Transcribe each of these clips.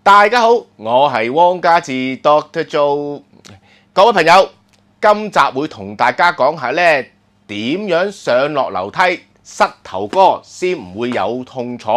大家好，我係汪家志 Doctor Joe。各位朋友，今集會同大家講下呢點樣上落樓梯膝頭哥先唔會有痛楚。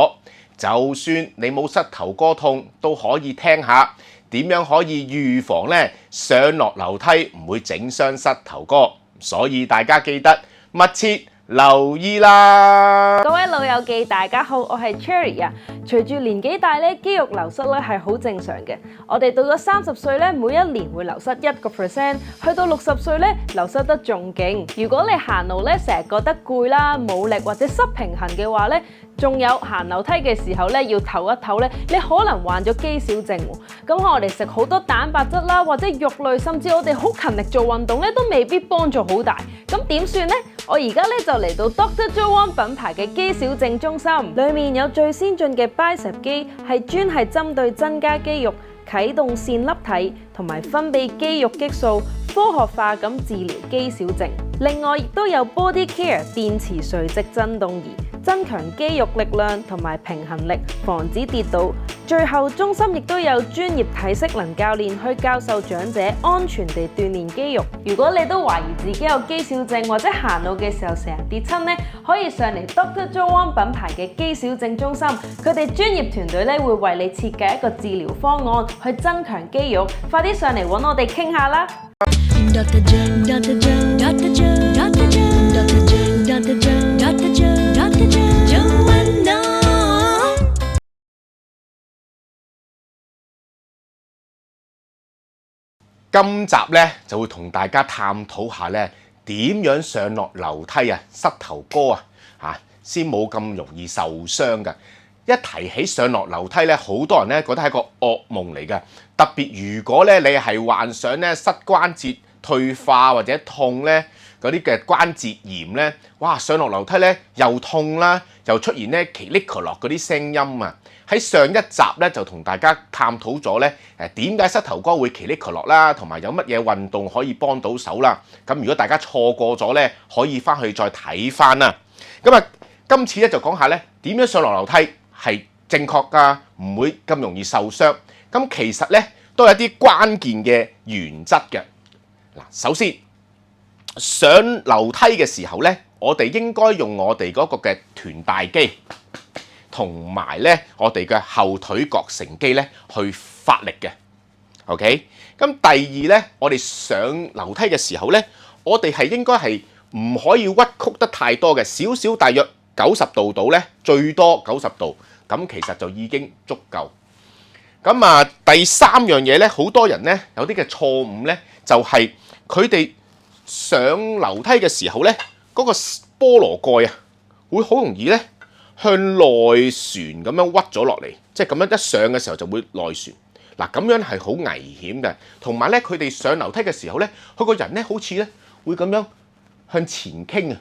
就算你冇膝頭哥痛，都可以聽下點樣可以預防呢上落樓梯唔會整傷膝頭哥。所以大家記得密切留意啦！各位老友記，大家好，我係 Cherry 啊。隨住年紀大咧，肌肉流失咧係好正常嘅。我哋到咗30歲咧，每一年會流失1%，去到60歲咧，流失得仲勁。如果你行路咧成日覺得攰啦、冇力或者失平衡嘅話咧，仲有行樓梯嘅時候咧要唞一唞咧，你可能患咗肌少症喎。咁我哋食好多蛋白質啦，或者肉類，甚至我哋好勤力做運動咧，都未必幫助好大。咁點算呢？我而家咧就嚟到 Dr. Joe 品牌嘅肌少症中心，裡面有最先進嘅 Bicep 機，係專係針對增加肌肉、啟動線粒體同埋分泌肌肉激素，科學化咁治療肌少症。另外亦都有 Body Care 電磁垂直震動儀，增強肌肉力量同埋平衡力，防止跌倒。最後中心亦都有專業體適能教練去教授長者安全地鍛鍊肌肉。如果你都懷疑自己有肌少症或者行路嘅時候成日跌親呢，可以上嚟 Dr. Joe 品牌嘅肌少症中心，佢哋專業團隊咧會為你設計一個治療方案去增強肌肉。快啲上嚟揾我哋傾下啦！今集咧就會同大家探討下咧點樣上落樓梯啊，膝頭哥先冇咁容易受傷㗎。一提起上落樓梯咧，好多人咧覺得係個噩夢嚟㗎。特別如果咧你係患上咧膝關節退化或者痛咧嗰啲嘅關節炎咧，哇！上落樓梯咧又痛啦，又出現咧奇哩咳落嗰啲聲音啊！喺上一集咧就同大家探討咗咧點解膝頭哥會奇哩咳落啦，同埋有乜嘢運動可以幫到手啦。咁如果大家錯過咗咧，可以翻去再睇翻啦。咁啊，今次咧就講下咧點樣上落樓梯係正確㗎，唔會咁容易受傷。咁其實咧都有一啲關鍵嘅原則嘅。嗱，首先上樓梯嘅時候咧，我哋應該用我哋嗰個嘅臀大肌同埋咧我哋嘅後腿膕繩肌咧去發力嘅。OK， 咁第二咧，我哋上樓梯嘅時候咧，我哋係應該係唔可以屈曲得太多嘅，少少大約90度到咧，最多90度，咁其實就已經足夠。咁啊，第三樣嘢咧，好多人咧有啲嘅錯誤咧，就係佢哋上樓梯嘅時候咧，嗰個菠蘿蓋啊，會好容易咧向內旋咁樣屈咗落嚟，即係咁樣一上嘅時候就會內旋。嗱，咁樣係好危險嘅。同埋咧，佢哋上樓梯嘅時候咧，佢個人咧好似咧會咁樣向前傾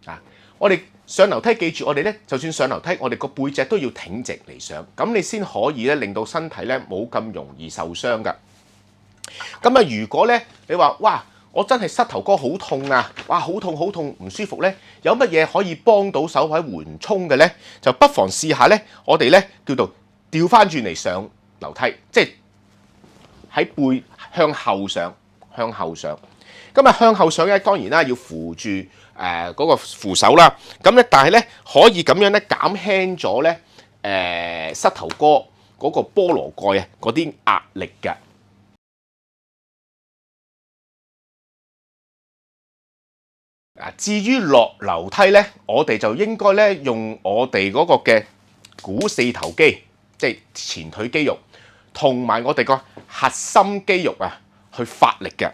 啊！我哋上樓梯記住，我哋咧就算上樓梯，我哋個背脊都要挺直嚟上，咁你先可以咧令到身體咧冇咁容易受傷噶。咁啊，如果咧你話哇，我真係膝頭哥好痛啊！哇，好痛好痛，唔舒服咧，有乜嘢可以幫到手或者緩衝嘅咧？就不妨試下咧，我哋咧叫做調翻轉嚟上樓梯，即係喺背向後上，向後上。咁啊，向後上咧，當然啦，要扶住嗰個扶手啦。咁咧，但係咧可以咁樣咧減輕咗咧膝頭哥嗰個菠蘿蓋啊嗰啲壓力嘅。至於落樓梯咧，我哋就應該咧用我哋嗰個嘅股四頭肌，即係前腿肌肉，同埋我哋個核心肌肉啊，去發力嘅。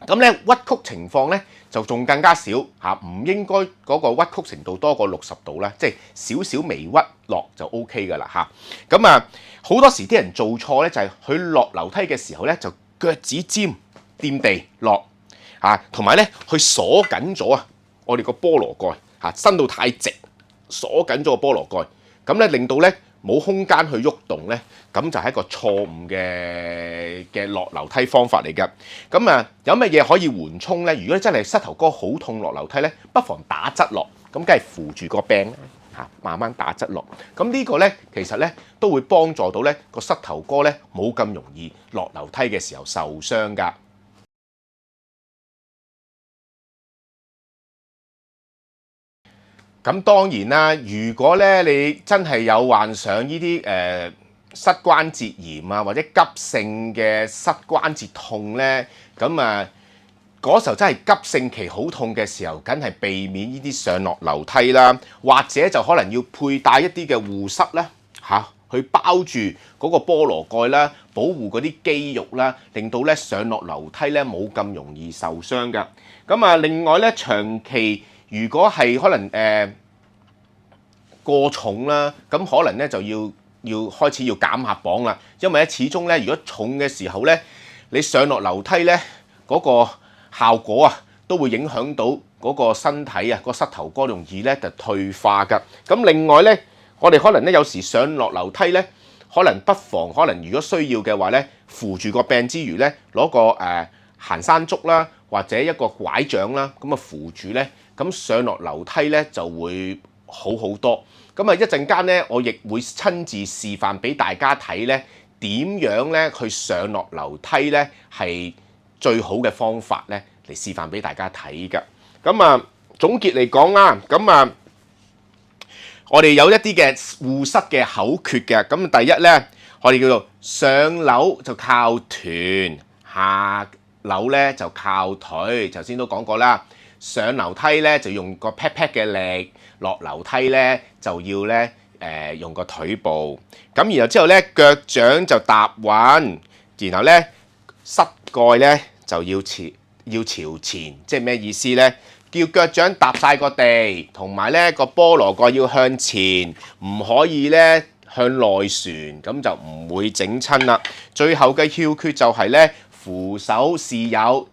咁咧屈曲情況咧就仲更加少嚇，唔應該嗰個屈曲程度多過60度啦，即係少少微屈落就 OK 噶啦嚇。咁啊，好多時啲人做錯咧就係佢落樓梯嘅時候咧就腳趾尖掂地落。同埋咧，去鎖緊咗啊！我哋個菠蘿蓋伸到太直，鎖緊咗個菠蘿蓋，咁咧令到咧冇空間去喐動咧，咁就係一個錯誤嘅落樓梯方法嚟㗎。咁啊，有乜嘢可以緩衝咧？如果真係膝頭哥好痛落樓梯咧，不妨打側落，咁梗係扶住個柄慢慢打側落。咁呢個咧其實咧都會幫助到咧個膝頭哥咧冇咁容易落樓梯嘅時候受傷㗎。咁當然啦，如果咧你真係有患上呢啲膝關節炎啊，或者急性嘅膝關節痛咧，咁嗰時候真係急性期好痛嘅時候，梗係避免呢啲上落樓梯啦，或者就可能要佩戴一啲嘅護膝啦，去包住嗰個菠蘿蓋啦，保護嗰啲肌肉啦，令到咧上落樓梯咧冇咁容易受傷㗎。咁另外咧長期如果係可能過重啦，咁可能咧就要開始要減下磅啦，因為咧始終咧如果重嘅時候咧，你上落樓梯咧嗰個效果都會影響到嗰個身體個膝頭哥容易咧就退化㗎。咁另外咧，我哋可能咧有時上落樓梯咧，可能不妨可能如果需要嘅話咧，扶住個柄之餘咧，攞個行山竹啦，或者一個拐杖啦，咁扶住咧，咁上落樓梯咧就會好好多。咁一陣間咧，我亦會親自示範俾大家睇咧，點樣咧去上落樓梯咧係最好嘅方法咧嚟示範俾大家睇㗎。咁總結嚟講啦，咁我哋有一啲嘅護膝嘅口訣嘅。咁第一咧，我哋叫做上樓就靠臀，下樓咧就靠腿。頭先都講過啦，上樓梯咧就用個 pat pat 嘅力，落樓梯咧就要咧用個腿部。咁然後之後咧腳掌就踏穩，然後咧膝蓋咧就要朝前，即係咩意思咧？叫腳掌踏晒個地，同埋咧個菠蘿蓋要向前，唔可以咧向內旋，咁就唔會整親啦。最後嘅竅訣就係咧扶手是有，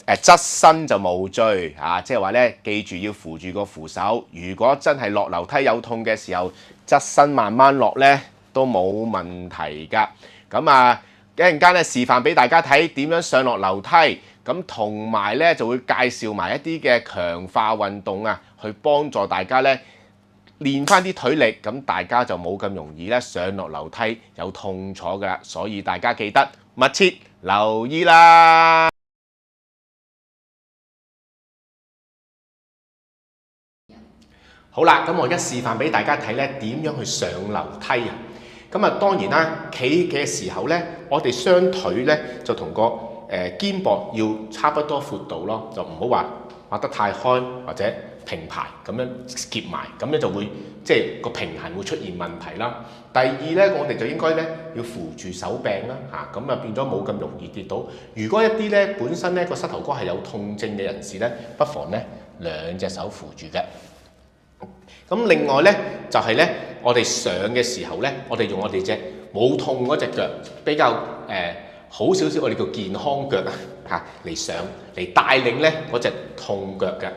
側身就無罪即係話咧記住要扶住個扶手。如果真係落樓梯有痛嘅時候，側身慢慢落咧都冇問題㗎。咁一陣間咧示範俾大家睇點樣上落樓梯。咁同埋咧就會介紹埋一啲嘅強化運動去幫助大家咧練翻啲腿力，咁大家就冇咁容易咧上落樓梯有痛楚㗎，所以大家記得密切留意啦。好啦，咁我而家示範俾大家睇咧點樣去上樓梯啊。咁當然啦，企嘅時候咧，我哋雙腿咧就同個肩膊要差不多闊度咯，就唔好畫得太開或者平排咁樣夾埋，咁咧就會即係個平衡會出現問題啦。第二咧，我哋就應該咧要扶住手柄啦，咁變咗冇咁容易跌倒。如果一啲咧本身咧個膝頭哥係有痛症嘅人士咧，不妨咧兩隻手扶住嘅。咁另外咧就係咧，我哋上嘅時候咧，我哋用我哋隻冇痛嗰隻腳比較好少少，我哋叫健康腳嚟上嚟帶領咧嗰隻痛腳嘅。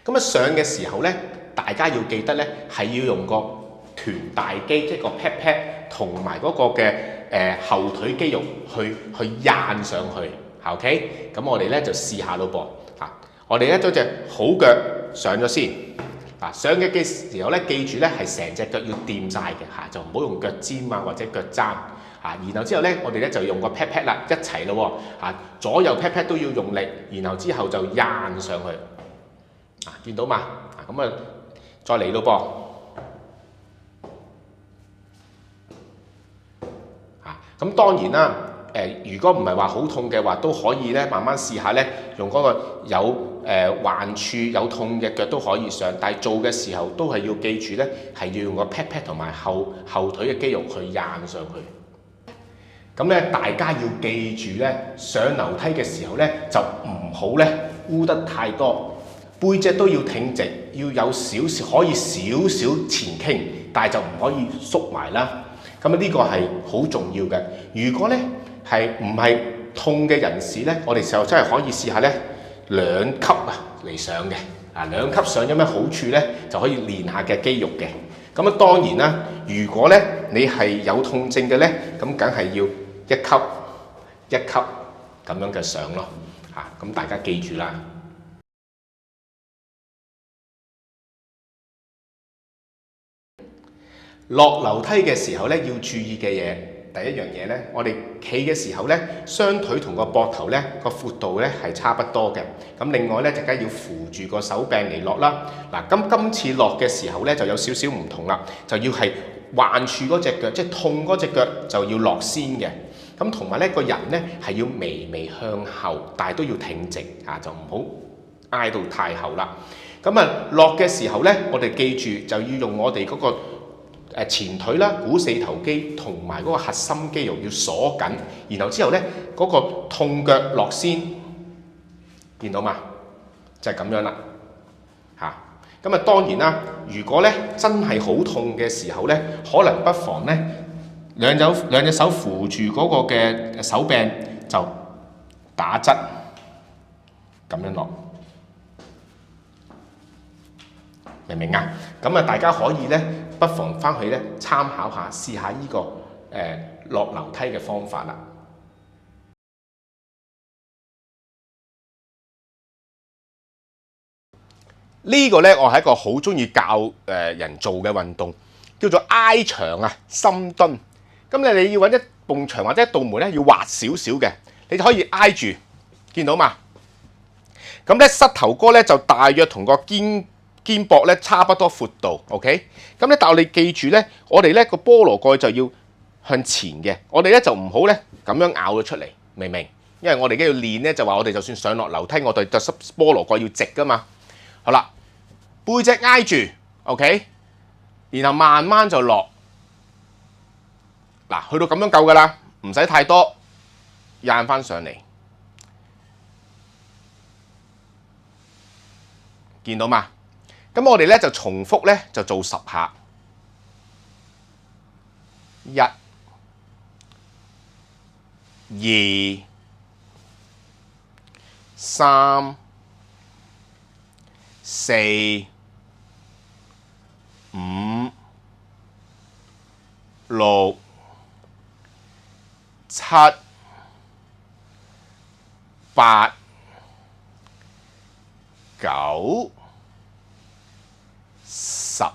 咁上嘅時候咧，大家要記得咧係要用個臀大肌，即係個 pat pat 同埋嗰個嘅後腿肌肉去掗上去。OK， 咁我哋咧就試下咯噃。我哋咧將隻好腳上咗先。上嘅時候咧，記住咧係成隻腳要掂晒嘅，就唔好用腳尖或者腳踭。然後之後咧，我哋咧就用個 pat pat 啦，一齊咯喎，左右 pat pat 都要用力，然後之後就掗上去，見到嘛？咁再嚟咯噃，咁當然啦，如果唔係話好痛嘅話，都可以咧慢慢試下咧，用嗰個有患處有痛嘅腳都可以上，但係做嘅時候都係要記住咧，係要用個 pat pat 同埋後腿嘅肌肉去掗上去。咁咧，大家要記住咧，上樓梯嘅時候咧，就唔好咧烏得太多，背脊都要挺直，要有可以少少前傾，但係就唔可以縮埋啦。咁呢個係好重要嘅。如果咧係唔係痛嘅人士咧，我哋就真係可以試下咧2級嚟上嘅。2級上有咩好處咧？就可以練下嘅肌肉嘅。咁當然啦，如果咧你係有痛症嘅咧，咁梗係要1級1級咁樣嘅上咯。咁大家記住啦。落樓梯嘅時候咧，要注意嘅嘢，第一樣嘢咧，我哋企嘅時候咧，雙腿同個膊頭咧個闊度咧係差不多嘅。咁另外咧，就梗係要扶住個手柄嚟落啦。嗱，今次落嘅時候咧，就有少少唔同啦，就要係橫住嗰隻腳，即係痛嗰隻腳就要落先嘅。咁同埋咧，個人咧係要微微向後，但係都要挺直啊，就唔好挨到太後啦。咁啊，落嘅時候咧，我哋記住就要用我哋嗰個前腿啦、股四頭肌同埋嗰個核心肌肉要鎖緊，然後之後咧嗰個痛腳落先，見到嘛？就係咁樣啦，嚇。咁啊當然啦，如果咧真係好痛嘅時候咧，可能不妨咧兩隻手扶住嗰個嘅手柄就打側咁樣落。明唔明啊？咁啊，大家可以咧，不妨翻去咧參考下，試下呢個落樓梯嘅方法啦。呢個咧，我係一個好中意教人做嘅運動，叫做挨牆啊，深蹲。咁你要揾一埲牆或者一道門咧，要滑少少嘅，你就可以挨住，見到嘛？咁咧膝頭哥咧就大約同個肩膊咧差不多闊度 ，OK？ 咁咧，但係我哋記住咧，我哋咧個菠蘿蓋就要向前嘅，我哋咧就唔好咧咁樣咬咗出嚟，明唔明？因為我哋而家要練咧，就話我哋就算上落樓梯，我哋就菠蘿蓋要直噶嘛。好啦，背脊挨住 ，OK？ 然後慢慢就落，嗱，去到咁樣夠噶啦，唔使太多，掗翻上嚟，見到嘛？咁我哋咧就重複咧就做10下，1、2、3、4、5、6、7、8、9、10。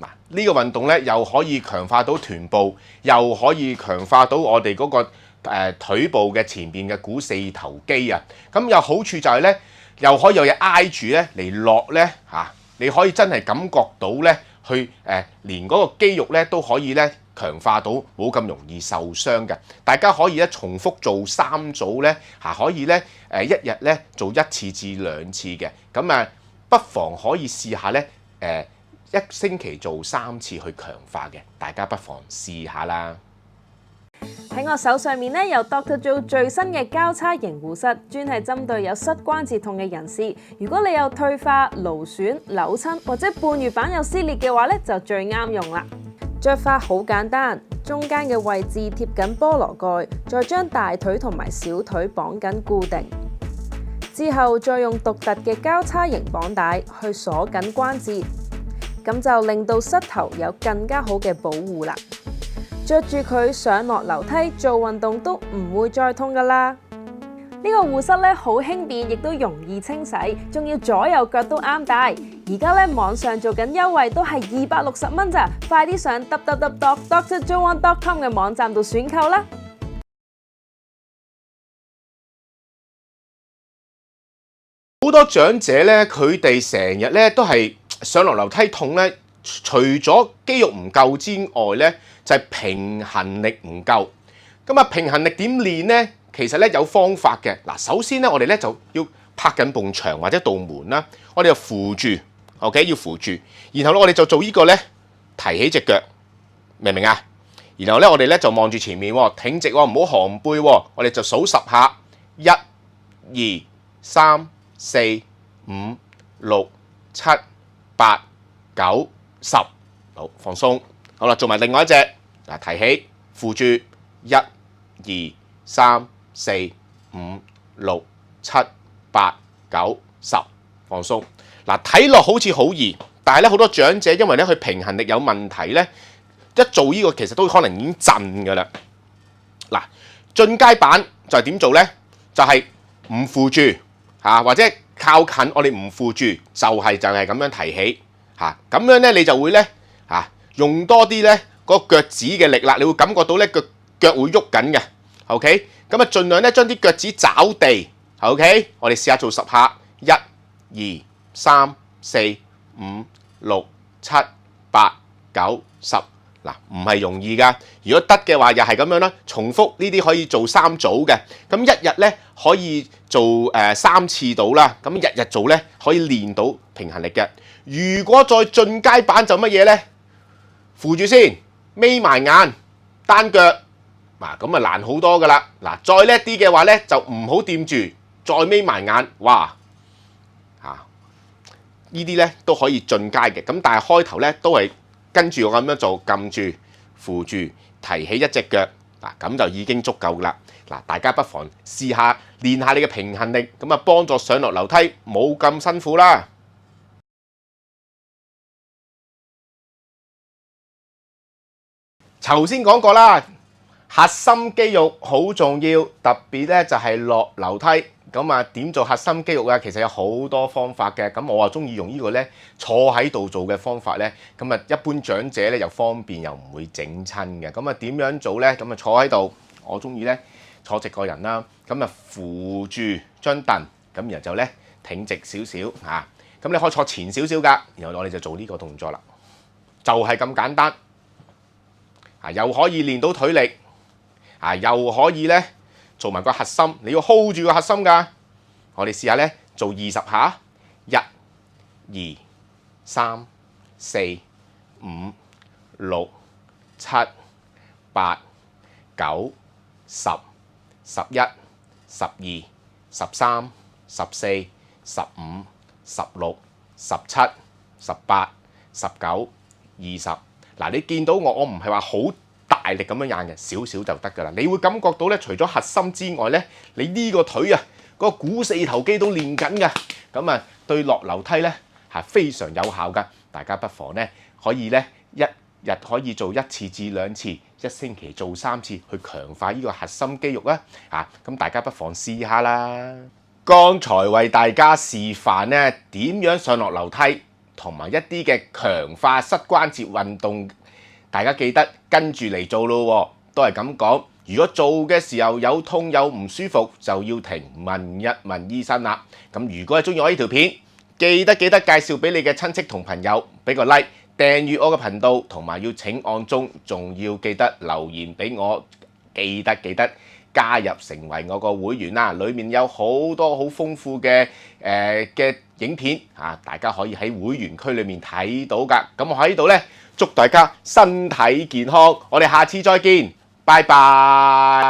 嗱，呢個運動咧又可以強化到臀部，又可以強化到我哋嗰個腿部嘅前邊嘅股四頭肌啊。咁有好處就係咧，又可以有嘢挨住咧嚟落咧嚇，你可以真係感覺到咧，去連嗰個肌肉咧都可以咧強化到，冇咁容易受傷嘅。大家可以咧重複做3組咧嚇，可以咧一日咧做1次至2次嘅。咁不妨可以試下咧1星期做3次去強化嘅，大家不妨試下啦。喺我手上面咧，有 Dr. Joe 最新嘅交叉型護膝，專係針對有膝關節痛嘅人士。如果你有退化、勞損、扭親或者半月板有撕裂嘅話咧，就最啱用啦。着法好簡單，中間嘅位置貼緊菠蘿蓋，再將大腿同埋小腿綁緊固定，之後再用獨特嘅交叉型綁帶去鎖緊關節。咁就令到膝頭有更加好嘅保護啦。着住佢上落樓梯做運動都唔會再痛噶啦。呢個護膝咧好輕便，亦都容易清洗，仲要左右腳都啱戴。而家咧網上做緊優惠，都係260蚊咋，快啲上 www.drjoeone.com 嘅網站度選購啦。好多長者咧，佢哋成日咧都係上落樓梯痛咧，除咗肌肉唔夠之外咧，就係平衡力唔夠。咁平衡力點練咧？其實咧有方法嘅。嗱，首先咧我哋咧就要拍緊埲牆或者道門啦，我哋就扶住 ，OK， 要扶住。然後咧我哋就做呢個咧，提起隻腳，明唔明啊？然後咧我哋咧就望住前面喎，挺直喎，唔好寒背喎。我哋就數10下，1、2、3、4、5、6、7、8、9、10，好，放鬆。好啦，做埋另外一隻，嗱，提起扶住1、2、3、4、5、6、7、8、9、10，放鬆。嗱，睇落好似好易，但係咧好多長者因為咧佢平衡力有問題咧，一做呢個其實都可能已經震㗎啦。嗱，進階版就係點做咧？就係唔扶住嚇，或者靠近我哋唔扶住，就係咁樣提起嚇，咁樣咧你就會咧嚇用多啲咧嗰個腳趾嘅力啦，你會感覺到咧個腳會喐緊嘅。OK， 咁啊盡量咧將啲腳趾找地。OK， 我哋試下做10下，1、2、3、4、5、6、7、8、9、10。嗱，唔係容易噶。如果得嘅話，又係咁樣啦。重複呢啲可以做3組嘅。咁一日咧可以做3次到啦。咁日日做咧可以練到平衡力嘅。如果再進階版就乜嘢咧？扶住先，眯埋眼，單腳。嗱，咁啊難好多噶啦。嗱，再叻啲嘅話咧，就唔好掂住，再眯埋眼。哇！呢啲咧都可以進階嘅。咁但係開頭咧都係跟住我咁樣做，撳住、扶住、提起一隻腳，嗱咁就已經足夠噶啦。嗱，大家不妨試下練下你嘅平衡力，咁啊幫助上落樓梯冇咁辛苦啦。頭先講過啦，核心肌肉好重要，特別咧就係落樓梯。咁啊點做核心肌肉啊？其實有好多方法嘅。咁我啊中意用呢個咧坐喺度做嘅方法咧。咁啊一般長者咧又方便又唔會整親嘅。咁啊點樣做咧？咁啊坐喺度，我中意咧坐直個人啦。咁啊扶住張凳，咁然後就咧挺直少少嚇。咁你可以坐前少少㗎。然後我哋就做呢個動作啦，就係咁簡單。又可以練到腿力，又可以咧做埋個核心，你要 hold 住個核心㗎。我哋試下咧做20下，1、2、3、4、5、6、7、8、9、10、11、12、13、14、15、16、17、18、19、20。嗱，你見到我唔係話好大力咁樣硬嘅，少少就得㗎啦。你會感覺到咧，除咗核心之外咧，你呢個腿啊，嗰個股四頭肌都練緊㗎。咁啊，對落樓梯咧係非常有效㗎。大家不妨咧可以咧一日可以做1次至2次，一星期做3次，去強化呢個核心肌肉啊。咁大家不妨試下啦。剛才為大家示範咧點樣上落樓梯，同埋一啲嘅強化膝關節運動，大家記得跟住嚟做咯。都係咁講，如果做嘅時候有痛有唔舒服，就要停問一問醫生啦。咁如果係中意我呢條片，記得介紹俾你嘅親戚同朋友，俾個 like， 訂閱我嘅頻道，同埋要請按鐘，仲要記得留言俾我，記得加入成為我個會員啦！裡面有好多好豐富嘅影片大家可以喺會員區裏面睇到㗎。咁我喺度咧，祝大家身體健康，我哋下次再見，拜拜。